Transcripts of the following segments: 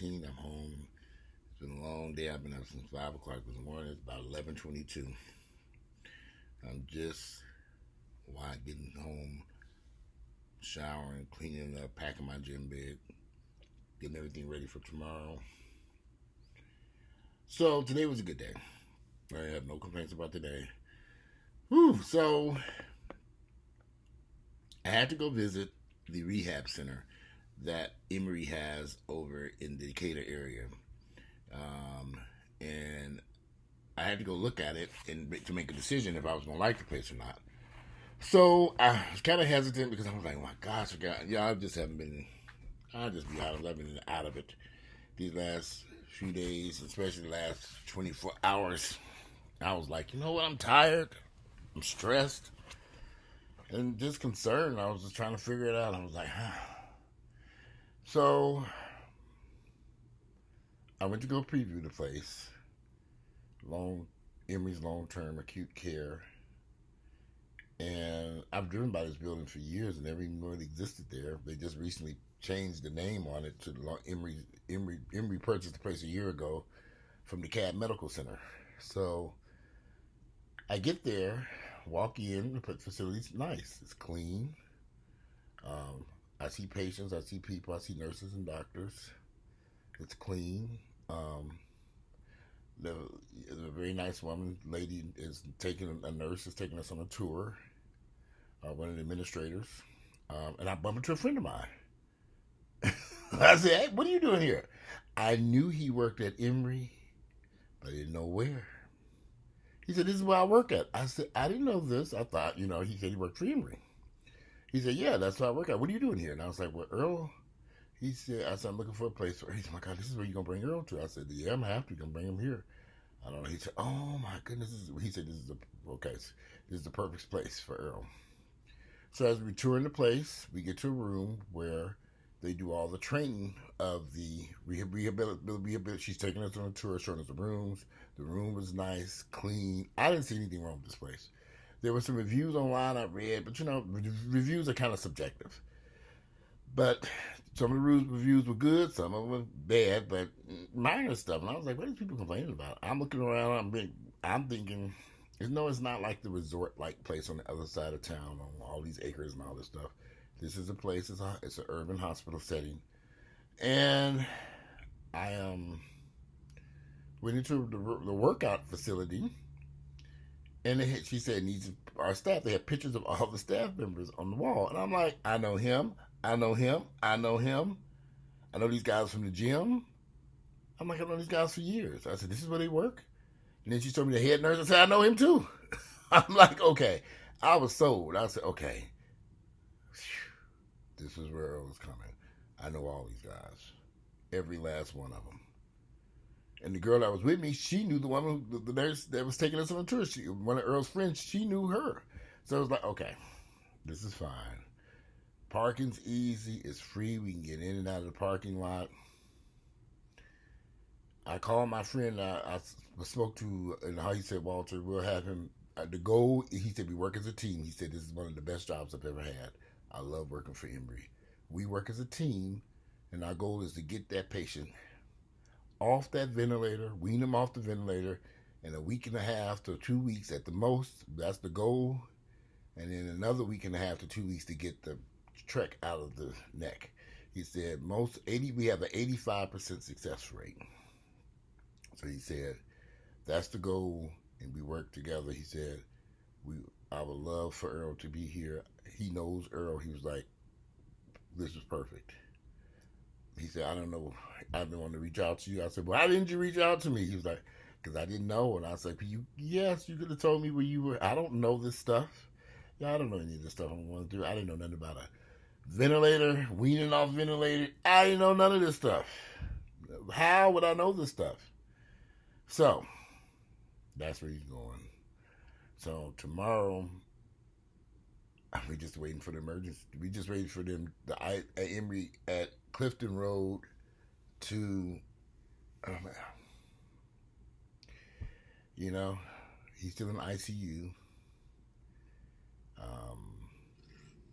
19. I'm home. It's been a long day. I've been up since 5 o'clock this morning. It's about 11:22. I'm just getting home, showering, cleaning up, packing my gym bag, getting everything ready for tomorrow. So today was a good day. I have no complaints about today. Whew, so I had to go visit the rehab center that Emory has over in the Decatur area. And I had to go look at it and to make a decision if I was going to like the place or not. So I was kind of hesitant because I was like, oh my gosh, I just haven't been, I'll just be honest, I've been out of it these last few days, especially the last 24 hours. I was like, you know what, I'm tired, I'm stressed, and just concerned. I was just trying to figure it out. I was like, So I went to go preview the place, Emory's long-term acute care. And I've driven by this building for years and never even knew it existed there. They just recently changed the name on it to Emory purchased the place a year ago from the CAD Medical Center. So I get there, walk in, the facility's nice. It's clean. I see patients, I see people, I see nurses and doctors. It's clean. The very nice lady a nurse is taking us on a tour. One of the administrators, and I bumped into a friend of mine. I said, "Hey, what are you doing here?" I knew he worked at Emory, but I didn't know where. He said, "This is where I work at." I said, "I didn't know this. I thought, he said he worked for Emory." He said, "Yeah, that's where I work at. What are you doing here?" And I was like, "Well, Earl." I said, "I'm looking for a place." He said, "My God, this is where you're going to bring Earl to." I said, "Yeah, I'm happy to bring him here." I don't know. He said, "Oh my goodness." He said, This is the perfect place for Earl." So as we tour in the place, we get to a room where they do all the training of the rehabilitation. She's taking us on a tour, showing us the rooms. The room was nice, clean. I didn't see anything wrong with this place. There were some reviews online I read, but reviews are kind of subjective. But some of the reviews were good, some of them were bad, but minor stuff. And I was like, what are these people complaining about? I'm looking around, I'm thinking, it's not like the resort-like place on the other side of town on all these acres and all this stuff. This is a place, it's an urban hospital setting. And I went into the workout facility, and she said, our staff, they had pictures of all the staff members on the wall. And I'm like, I know him, I know him, I know him. I know these guys from the gym. I'm like, I've known these guys for years. I said, this is where they work? And then she told me the head nurse. I said, I know him too. I'm like, okay. I was sold. I said, okay. This is where Earl was coming. I know all these guys. Every last one of them. And the girl that was with me, she knew the nurse that was taking us on a tour. One of Earl's friends, she knew her. So I was like, okay, this is fine. Parking's easy. It's free. We can get in and out of the parking lot. I called my friend I spoke to, and how he said, Walter, we'll have him. The goal, he said, we work as a team. He said, this is one of the best jobs I've ever had. I love working for Emory. We work as a team, and our goal is to get that patient off that ventilator, wean them off the ventilator, in a week and a half to 2 weeks at the most. That's the goal. And then another week and a half to 2 weeks to get the trach out of the neck. He said we have an 85% success rate. So he said, that's the goal, and we work together. He said, I would love for Earl to be here. He knows Earl. He was like, this is perfect. He said, I don't know. I've been wanting to reach out to you. I said, well, why didn't you reach out to me? He was like, because I didn't know. And I said, yes, you could have told me where you were. I don't know this stuff. Yeah, I don't know any of this stuff I'm going to do. I didn't know nothing about a ventilator, weaning off ventilator. I didn't know none of this stuff. How would I know this stuff? So, that's where he's going. So, tomorrow, we're just waiting for the emergency. We just waiting for them, at Emory at Clifton Road to, he's still in ICU.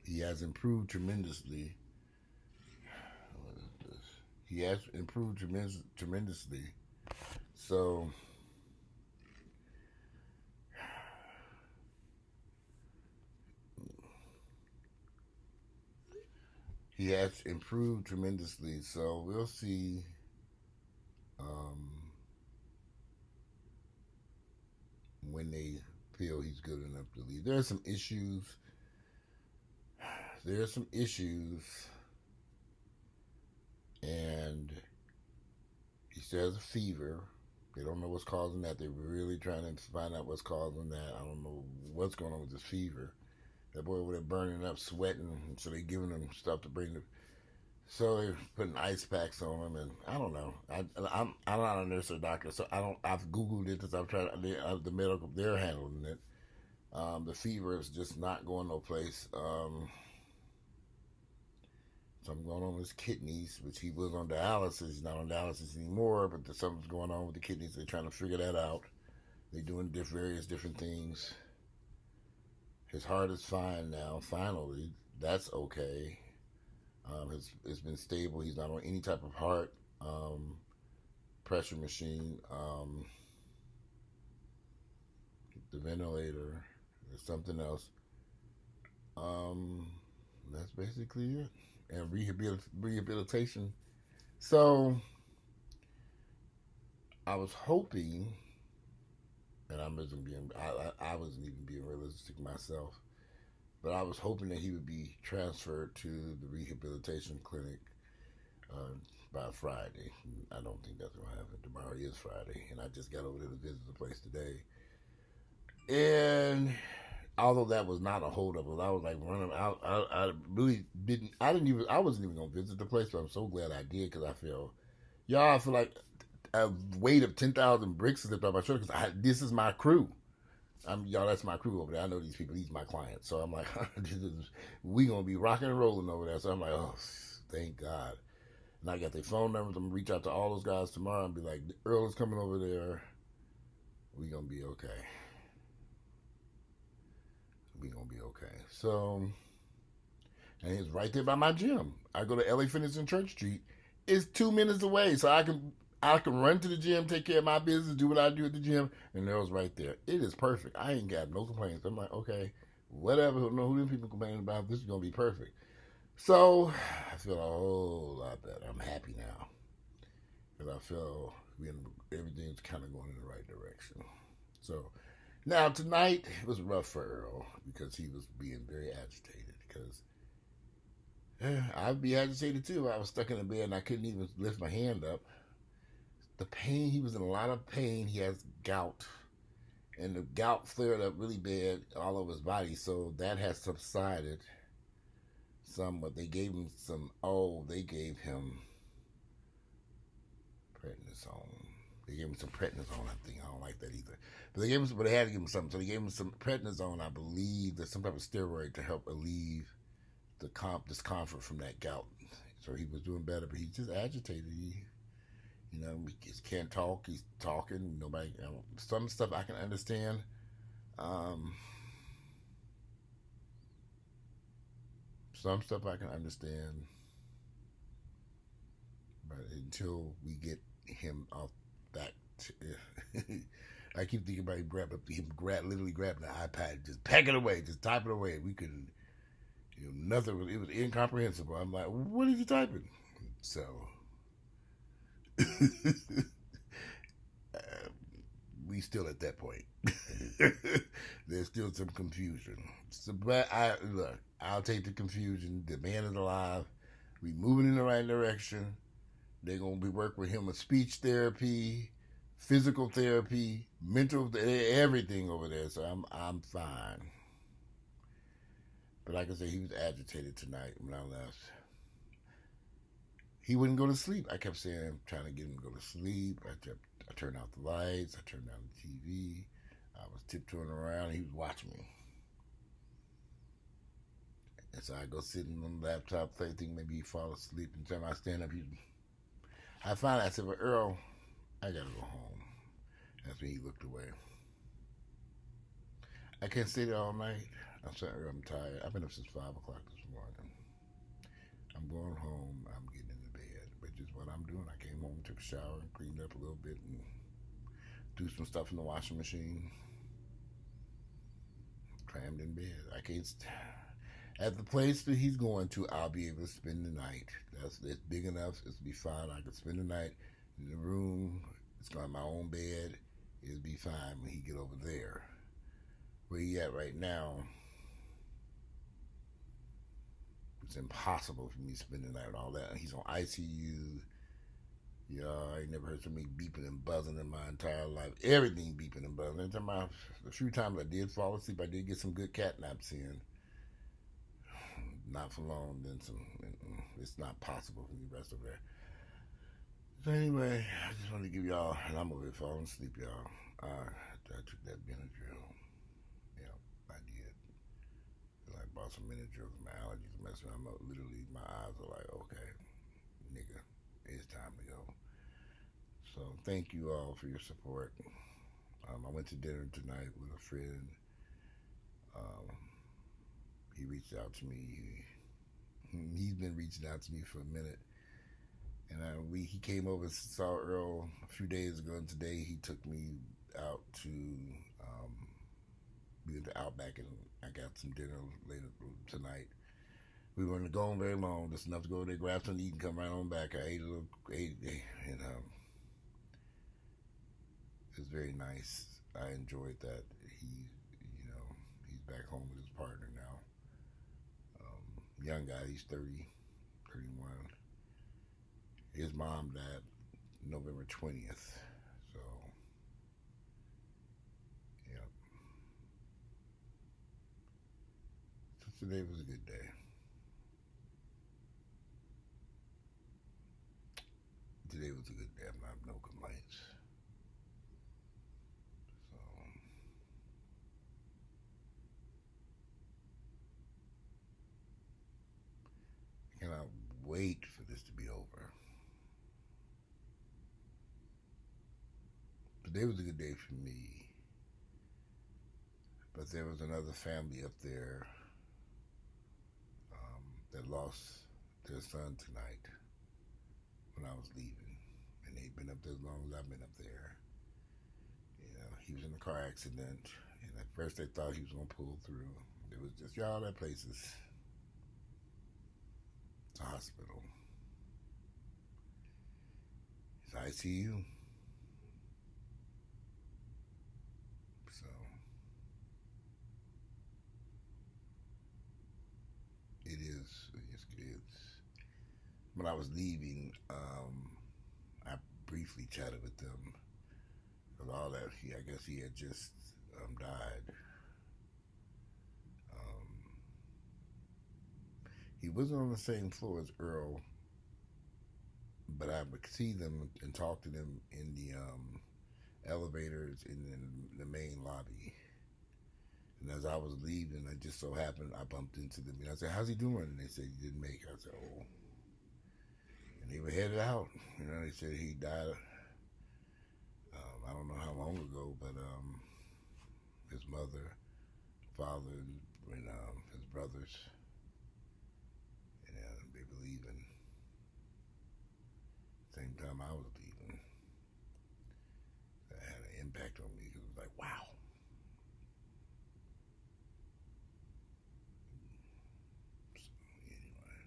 He has improved tremendously. What is this? He has improved tremendously. So he has improved tremendously. So we'll see um, when they feel he's good enough to leave. There are some issues. There are some issues, and he still has a fever. They don't know what's causing that. They're really trying to find out what's causing that. I don't know what's going on with this fever. That boy over there burning up, sweating, so they're giving him stuff to bring the. So they're putting ice packs on him, and I don't know. I'm not a nurse or doctor, so I don't. I've googled it because I've tried. The medical, they're handling it. The fever is just not going no place. Something going on with his kidneys, which he was on dialysis. He's not on dialysis anymore, but there's something's going on with the kidneys. They're trying to figure that out. They're doing various different things. His heart is fine now. Finally, that's okay. It's been stable. He's not on any type of heart pressure machine. The ventilator. There's something else. Um, that's basically it. And rehabilitation. So I was hoping, and I wasn't even being realistic myself, but I was hoping that he would be transferred to the rehabilitation clinic uh, by Friday. I don't think that's going to happen. Tomorrow is Friday, and I just got over there to visit the place today. And although that was not a holdup, I was like running out. I really didn't. I didn't even. I wasn't even gonna visit the place, but I'm so glad I did because I feel, y'all, I feel like a weight of 10,000 bricks is up my shoulder because this is my crew. Y'all, that's my crew over there. I know these people. These my clients. So I'm like, we gonna be rocking and rolling over there. So I'm like, oh, thank God. And I got their phone numbers. I'm gonna reach out to all those guys tomorrow and be like, Earl is coming over there. We gonna be okay. We gonna be okay. So, and it's right there by my gym. I go to LA Fitness in Church Street. It's 2 minutes away, so I can run to the gym, take care of my business, do what I do at the gym, and Earl's right there. It is perfect. I ain't got no complaints. I'm like, okay, whatever. No, who them people complaining about? This is gonna be perfect. So I feel a whole lot better. I'm happy now because I feel everything's kind of going in the right direction. So now tonight it was rough for Earl because he was being very agitated. Because I'd be agitated too. I was stuck in the bed and I couldn't even lift my hand up. The pain, he was in a lot of pain. He has gout, and the gout flared up really bad all over his body. So that has subsided somewhat. They gave him some. Oh, they gave him prednisone. They gave him some prednisone. I think I don't like that either. But they gave him, but they had to give him something. So they gave him some prednisone. I believe there's some type of steroid to help alleviate the discomfort from that gout. So he was doing better, but he's just agitated. He can't talk. He's talking. Nobody. Some stuff I can understand. Um, some stuff I can understand, but until we get him off that, I keep thinking about literally grabbing the iPad, just pack it away, just type it away. We couldn't, nothing. It was incomprehensible. I'm like, what are you typing? So. We still at that point. There's still some confusion. So, but I'll take the confusion. The man is alive. We moving in the right direction. They're gonna be working with him with speech therapy, physical therapy, mental, everything over there. So I'm fine. But like I said, he was agitated tonight when I left. He wouldn't go to sleep. I kept saying, I'm trying to get him to go to sleep. I turned out the lights. I turned down the TV. I was tiptoeing around. He was watching me. And so I go sitting on the laptop, thinking maybe he fall asleep. And time I stand up, I said, well, Earl, I got to go home. That's when he looked away. I can't stay there all night. I'm sorry, I'm tired. I've been up since 5 o'clock this morning. I'm going home. I'm getting into bed. But which is what I'm doing. I came home, took a shower, and cleaned up a little bit, and threw some stuff in the washing machine. Crammed in bed. I can't. At the place that he's going to, I'll be able to spend the night. It's big enough. It'll be fine. I can spend the night in the room. It's got my own bed. It'll be fine when he get over there. Where he at right now, it's impossible for me to spend the night with all that. He's on ICU. Yeah, I ain't never heard so many beeping and buzzing in my entire life. Everything beeping and buzzing. The few times I did fall asleep, I did get some good cat naps in. Not for long, then some. It's not possible for me to rest over there. So anyway, I just wanted to give y'all, and I'm over here falling asleep, y'all. I took that Benadryl. Yeah, I did. And I bought some Benadryl because my allergies are messing me up. Literally, my eyes are like, okay, nigga, it's time to go. So thank you all for your support. I went to dinner tonight with a friend. Um, he reached out to me. He's been reaching out to me for a minute, and he came over and saw Earl a few days ago. And today he took me out to we went to Outback, and I got some dinner later tonight. We weren't going very long, just enough to go there, grab something to eat, and come right on back. I ate a little, and it was very nice. I enjoyed that. He's back home with his partner now. Young guy, he's 30, 31. His mom died November 20th. So, yeah. So today was a good day. Today was a good day. I have no complaints. So, I cannot wait for this to be over. Today was a good day for me. But there was another family up there that lost their son tonight when I was leaving. And they'd been up there as long as I've been up there. He was in a car accident. And at first they thought he was going to pull through. It was just, y'all, that place is it's a hospital. It's ICU. So it is. It's when I was leaving, I briefly chatted with them. Because all that, I guess he had just died. Um, he wasn't on the same floor as Earl, but I would see them and talk to them in the elevators in the main lobby. And as I was leaving, I just so happened I bumped into them. And I said, "How's he doing?" And they said he didn't make it. I said, "Oh." And they were headed out. They said he died. I don't know how long ago, but his mother, father, and his brothers, they were leaving. Same time I was leaving. That had an impact on me because it was like, wow. So, anyway.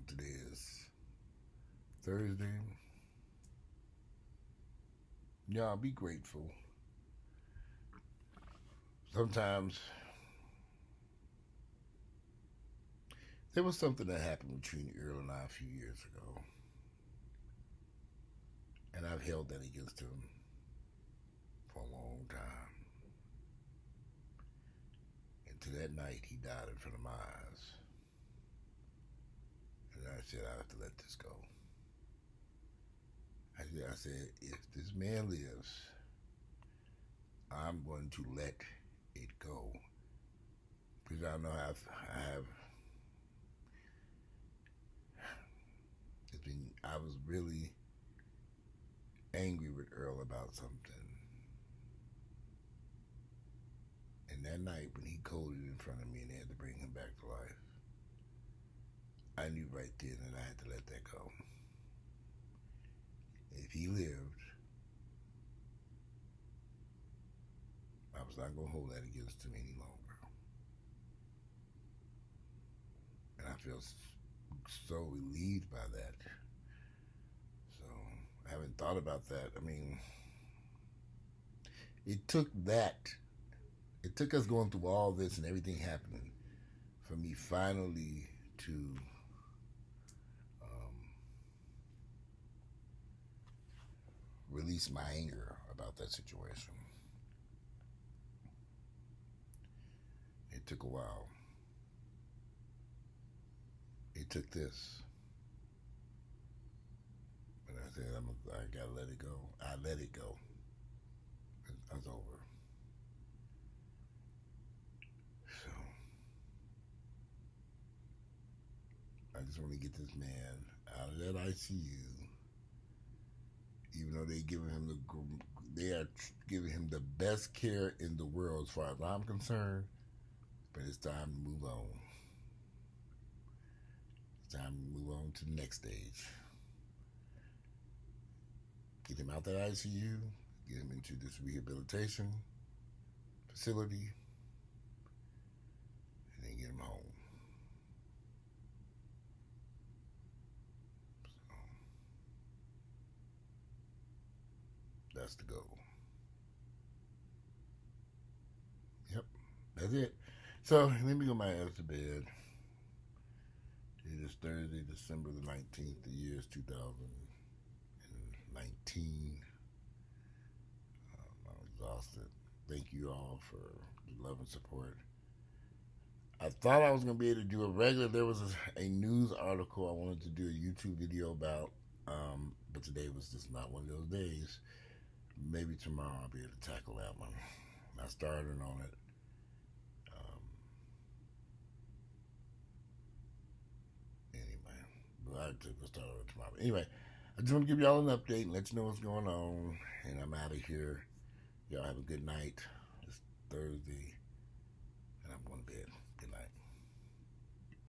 Today is Thursday. Y'all be grateful. Sometimes there was something that happened between Earl and I a few years ago. And I've held that against him for a long time. And to that night, he died in front of my eyes. And I said, I have to let this go. I said, if this man lives, I'm going to let it go. Because I know I was really angry with Earl about something. And that night when he coded in front of me and they had to bring him back to life, I knew right then that I had to let that go. If he lived, I was not going to hold that against him any longer. And I feel so relieved by that. So I haven't thought about that. I mean, it took that. It took us going through all this and everything happening for me finally to um, release my anger about that situation. It took a while. It took this. But I said, I gotta let it go. I let it go. I was over. So I just want to get this man out of that ICU. Even though they are giving him the best care in the world as far as I'm concerned. But it's time to move on. It's time to move on to the next stage. Get him out that ICU. Get him into this rehabilitation facility. And then get him home. So that's the goal. Yep. That's it. So let me go my ass to bed. It is Thursday, December the 19th. The year is 2019. I'm exhausted. Thank you all for the love and support. I thought I was going to be able to do a regular. There was a news article I wanted to do a YouTube video about, but today was just not one of those days. Maybe tomorrow I'll be able to tackle that one. I started on it. Anyway, but I took the start of it tomorrow. Anyway, I just want to give y'all an update and let you know what's going on. And I'm out of here. Y'all have a good night. It's Thursday, and I'm going to bed. Good night.